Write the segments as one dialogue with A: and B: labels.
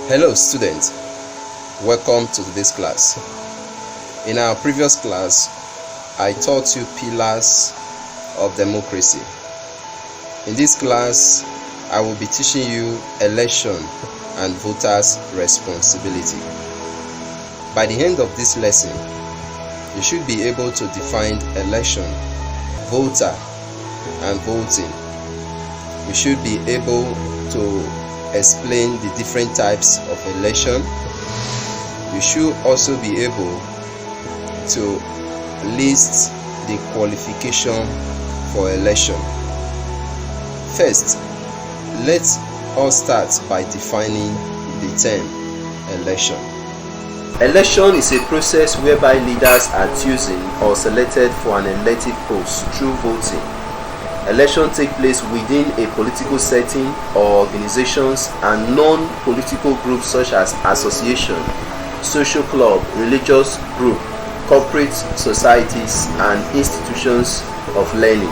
A: Hello students, welcome to this class. In our previous class, I taught you pillars of democracy. In this class, I will be teaching you election and voters' responsibility. By the end of this lesson, you should be able to define election, voter, and voting. You should be able to explain the different types of election. You should also be able to list the qualification for election. First, let us start by defining the term election. Election is a process whereby leaders are chosen or selected for an elective post through voting. Election take place within a political setting or organizations and non-political groups such as association, social club, religious group, corporate societies, and institutions of learning.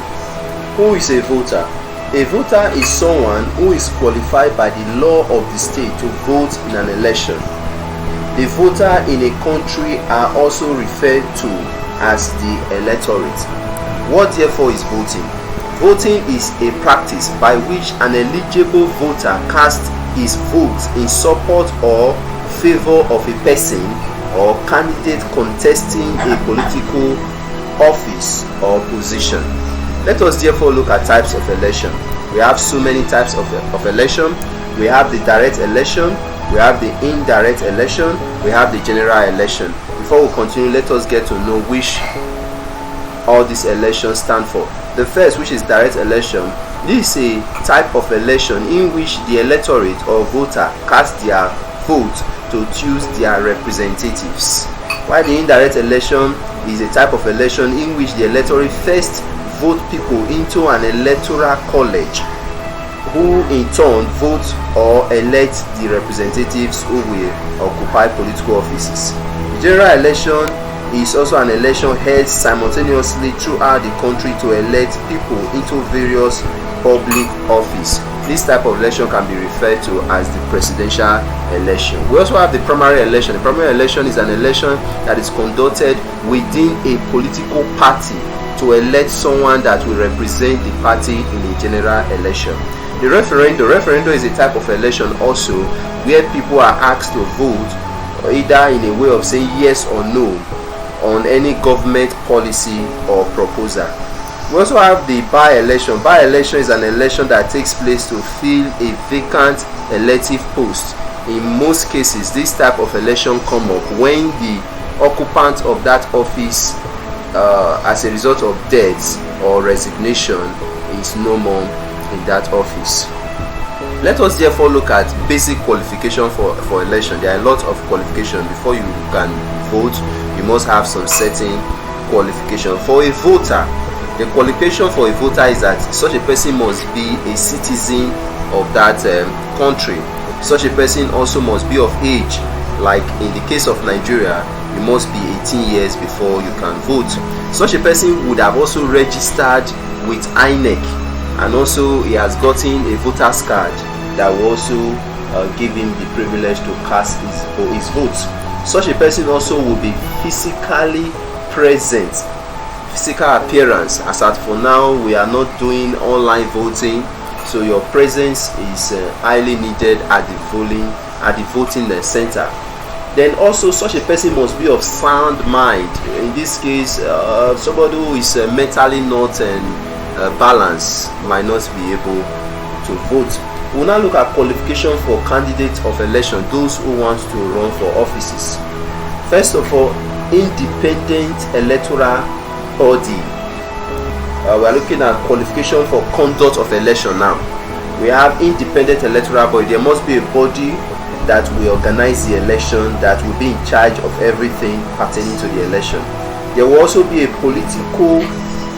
A: Who is a voter? A voter is someone who is qualified by the law of the state to vote in an election. The voter in a country are also referred to as the electorate. What therefore is voting? Voting is a practice by which an eligible voter casts his vote in support or favor of a person or candidate contesting a political office or position. Let us therefore look at types of election. We have so many types of election. We have the direct election, we have the indirect election, we have the general election. Before we continue, let us get to know which all these elections stand for. The first, which is direct election, this is a type of election in which the electorate or voter cast their vote to choose their representatives, while the indirect election is a type of election in which the electorate first vote people into an electoral college, who in turn vote or elect the representatives who will occupy political offices. The general election is also an election held simultaneously throughout the country to elect people into various public office. This type of election can be referred to as the presidential election. We also have the primary election. The primary election is an election that is conducted within a political party to elect someone that will represent the party in a general election. The referendum is a type of election also where people are asked to vote either in a way of saying yes or no on any government policy or proposal. We also have the by-election. By-election is an election that takes place to fill a vacant elective post. In most cases, this type of election come up when the occupant of that office as a result of death or resignation is no more in that office. Let us therefore look at basic qualification for election. There are a lot of qualifications. Before you can vote, you must have some certain qualification. For a voter, the qualification for a voter is that such a person must be a citizen of that country. Such a person also must be of age. Like in the case of Nigeria, you must be 18 years before you can vote. Such a person would have also registered with INEC, and also he has gotten a voter's card that will also give him the privilege to cast his vote. Such a person also will be physically present, physical appearance. As at for now, we are not doing online voting, so your presence is highly needed at the voting center. Then also such a person must be of sound mind. In this case, somebody who is mentally not balanced might not be able to vote. We will now look at qualification for candidates of election, those who want to run for offices. First of all, independent electoral body. We are looking at qualification for conduct of election now. We have independent electoral body. There must be a body that will organize the election, that will be in charge of everything pertaining to the election. There will also be a political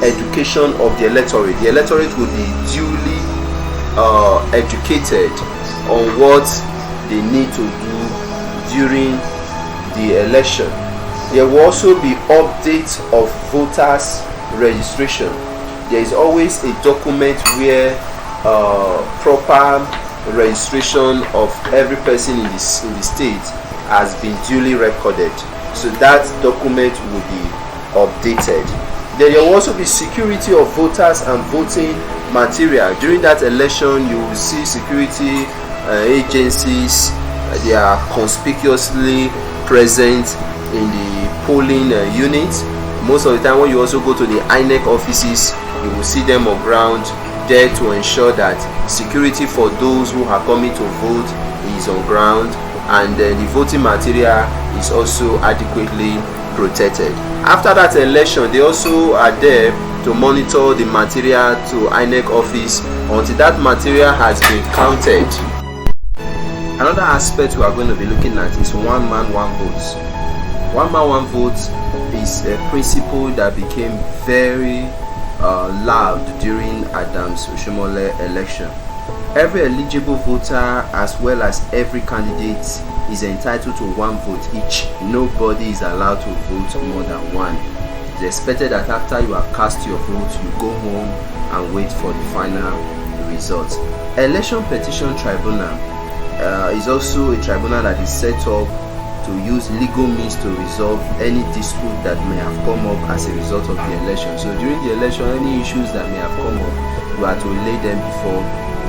A: education of the electorate. The electorate will be duly educated on what they need to do during the election. There will also be updates of voters registration. There is always a document where proper registration of every person in the state has been duly recorded. So that document will be updated. Then there will also be security of voters and voting material. During that election, you will see security agencies. They are conspicuously present in the polling units. Most of the time when you also go to the INEC offices, you will see them on ground there to ensure that security for those who are coming to vote is on ground, and the voting material is also adequately protected. After that election, they also are there to monitor the material to INEC office until that material has been counted. Another aspect we are going to be looking at is one man, one vote. One man, one vote is a principle that became very loud during Adams Oshiomhole election. Every eligible voter as well as every candidate is entitled to one vote each. Nobody is allowed to vote more than one. It's expected that after you have cast your vote, you go home and wait for the final results. Election Petition Tribunal is also a tribunal that is set up to use legal means to resolve any dispute that may have come up as a result of the election. So during the election, any issues that may have come up, you are to lay them before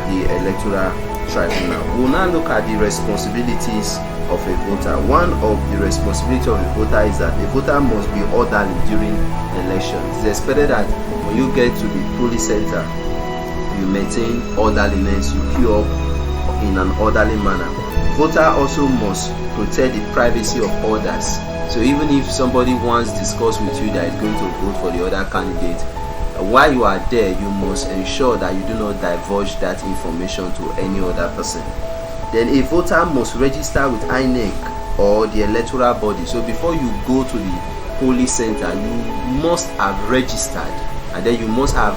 A: the electoral tribunal. We will now look at the responsibilities of a voter. One of the responsibilities of a voter is that a voter must be orderly during elections. It's expected that when you get to the polling center, you maintain orderliness, you queue up in an orderly manner. Voter also must protect the privacy of others. So even if somebody wants to discuss with you that is going to vote for the other candidate, while you are there, you must ensure that you do not divulge that information to any other person. Then a voter must register with INEC or the electoral body. So before you go to the polling center, you must have registered, and then you must have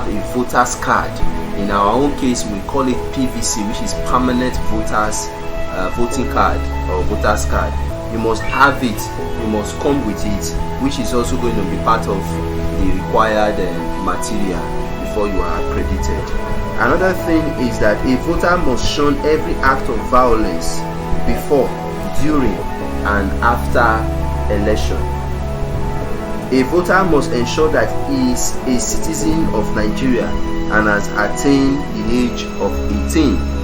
A: a voter's card. In our own case, we call it PVC, which is permanent voters voting card or voter's card. You must have it, you must come with it, which is also going to be part of the required material before you are accredited. Another thing is that a voter must shun every act of violence before, during, and after election. A voter must ensure that he is a citizen of Nigeria and has attained the age of 18.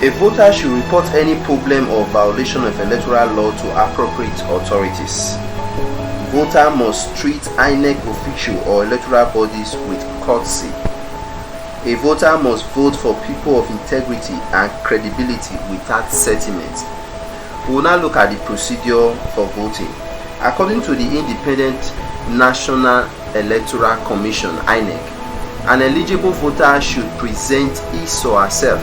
A: A voter should report any problem or violation of electoral law to appropriate authorities. Voter must treat INEC official or electoral bodies with courtesy. A voter must vote for people of integrity and credibility without sentiment. We will now look at the procedure for voting. According to the Independent National Electoral Commission (INEC), an eligible voter should present his or herself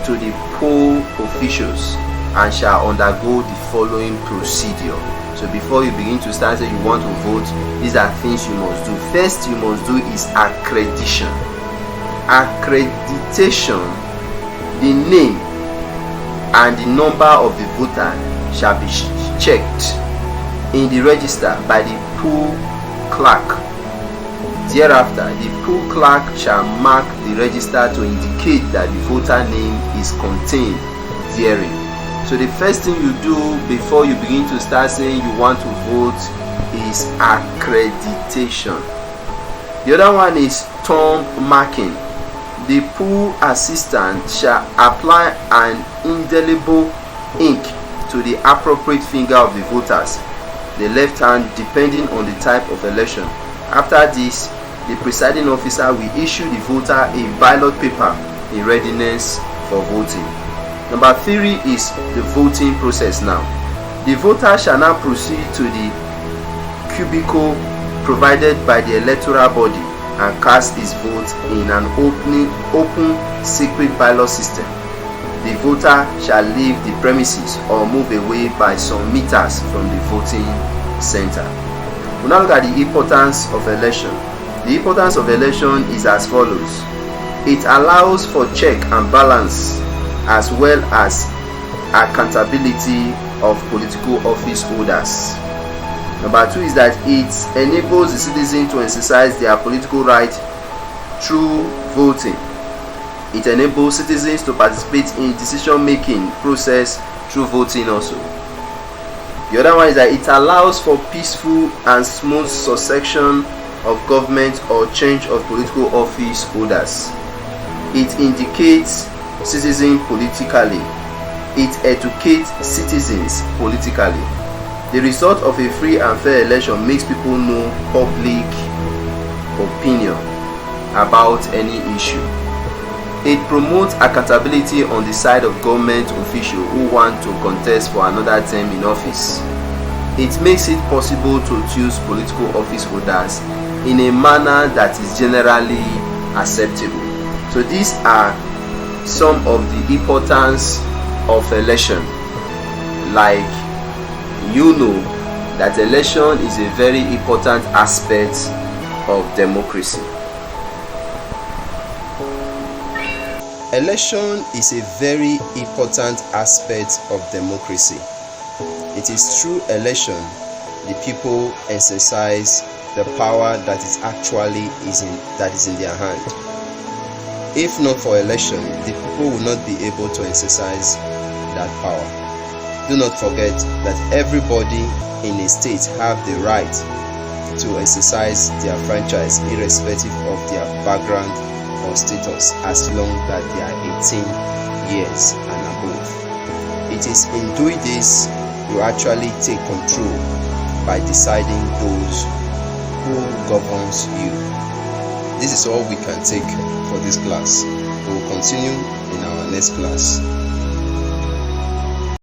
A: to the poll officials and shall undergo the following procedure. So before you begin to start saying you want to vote, these are things you must do. First you must do is accreditation. Accreditation, the name and the number of the voter shall be checked in the register by the poll clerk. Thereafter, the poll clerk shall mark the register to indicate that the voter name is contained therein. So the first thing you do before you begin to start saying you want to vote is accreditation. The other one is thumb marking. The poll assistant shall apply an indelible ink to the appropriate finger of the voters, the left hand depending on the type of election. After this, the presiding officer will issue the voter a ballot paper in readiness for voting. Number 3 is the voting process now. The voter shall now proceed to the cubicle provided by the electoral body and cast his vote in an open secret ballot system. The voter shall leave the premises or move away by some meters from the voting center. We now look at the importance of election. The importance of election is as follows. It allows for check and balance as well as accountability of political office holders. Number 2 is that it enables the citizen to exercise their political right through voting. It enables citizens to participate in decision-making process through voting also. The other one is that it allows for peaceful and smooth succession of government or change of political office holders. It indicates citizens politically. It educates citizens politically. The result of a free and fair election makes people know public opinion about any issue. It promotes accountability on the side of government officials who want to contest for another term in office. It makes it possible to choose political office holders in a manner that is generally acceptable. So these are some of the importance of election. Like, you know that election is a very important aspect of democracy. Election is a very important aspect of democracy. It is through election the people exercise the power that is in their hand. If not for election, the people will not be able to exercise that power. Do not forget that everybody in a state have the right to exercise their franchise irrespective of their background or status, as long as they are 18 years and above. It is in doing this you actually take control by deciding those who governs you. This is all we can take for this class. We will continue in our next class.